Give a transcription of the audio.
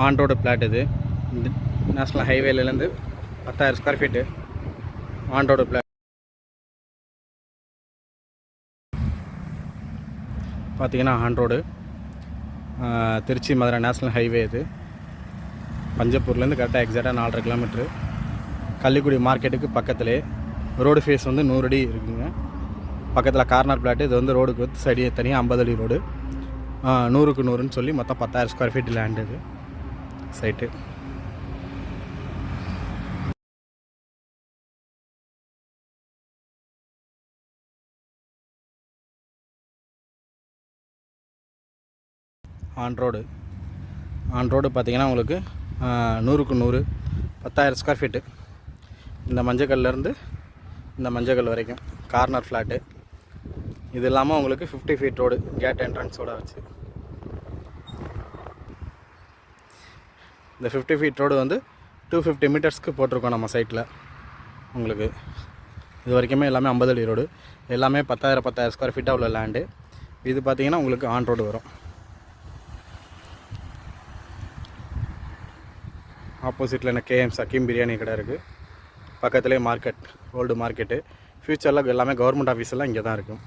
On road plot இது. National ஹைவேலேருந்து 10,000 square feet on road plot. பார்த்தீங்கன்னா on road Trichy Madurai national highway இது. பஞ்சப்பூர்லேருந்து கரெக்டாக எக்ஸாக்டாக 4.5 கிலோமீட்ரு. கள்ளிக்குடி மார்க்கெட்டுக்கு பக்கத்துலேயே. ரோடு ஃபேஸ் வந்து 100 அடி இருக்குங்க. பக்கத்தில் கார்னர் பிளாட்டு. இது வந்து ரோடுக்கு வந்து சைடு தனியாக 50 அடி ரோடு. 100க்கு 100ன்னு சொல்லி மொத்தம் 10,000 ஸ்கொயர் ஃபீட் லேண்டு இது சைட்டு. ஆன் ரோடு பார்த்தீங்கன்னா உங்களுக்கு 100க்கு 100 10,000 ஸ்கொயர் ஃபீட்டு. இந்த மஞ்சக்கல்லேருந்து இந்த மஞ்சக்கல் வரைக்கும் கார்னர் ஃப்ளாட்டு. இது இல்லாமல் உங்களுக்கு 50 ஃபீட் ரோடு கேட் என்ட்ரன்ஸோட வச்சு. இந்த 50 ஃபீட் ரோடு வந்து 250 மீட்டர்ஸ்க்கு போட்டிருக்கோம் நம்ம சைட்டில். உங்களுக்கு இது வரைக்குமே எல்லாமே 50 அடி ரோடு. எல்லாமே 10,000 ஸ்கொயர் ஃபீட்டாக உள்ள லேண்டு. இது பார்த்திங்கன்னா உங்களுக்கு ஆன் ரோடு வரும். ஆப்போசிட்டில் என்ன கேஎம் சக்கீம் பிரியாணி கடை இருக்குது. பக்கத்துலேயே மார்க்கெட், ஓல்டு மார்க்கெட்டு. ஃப்யூச்சரில் எல்லாமே கவர்மெண்ட் ஆஃபீஸெல்லாம் இங்கே தான் இருக்கும்.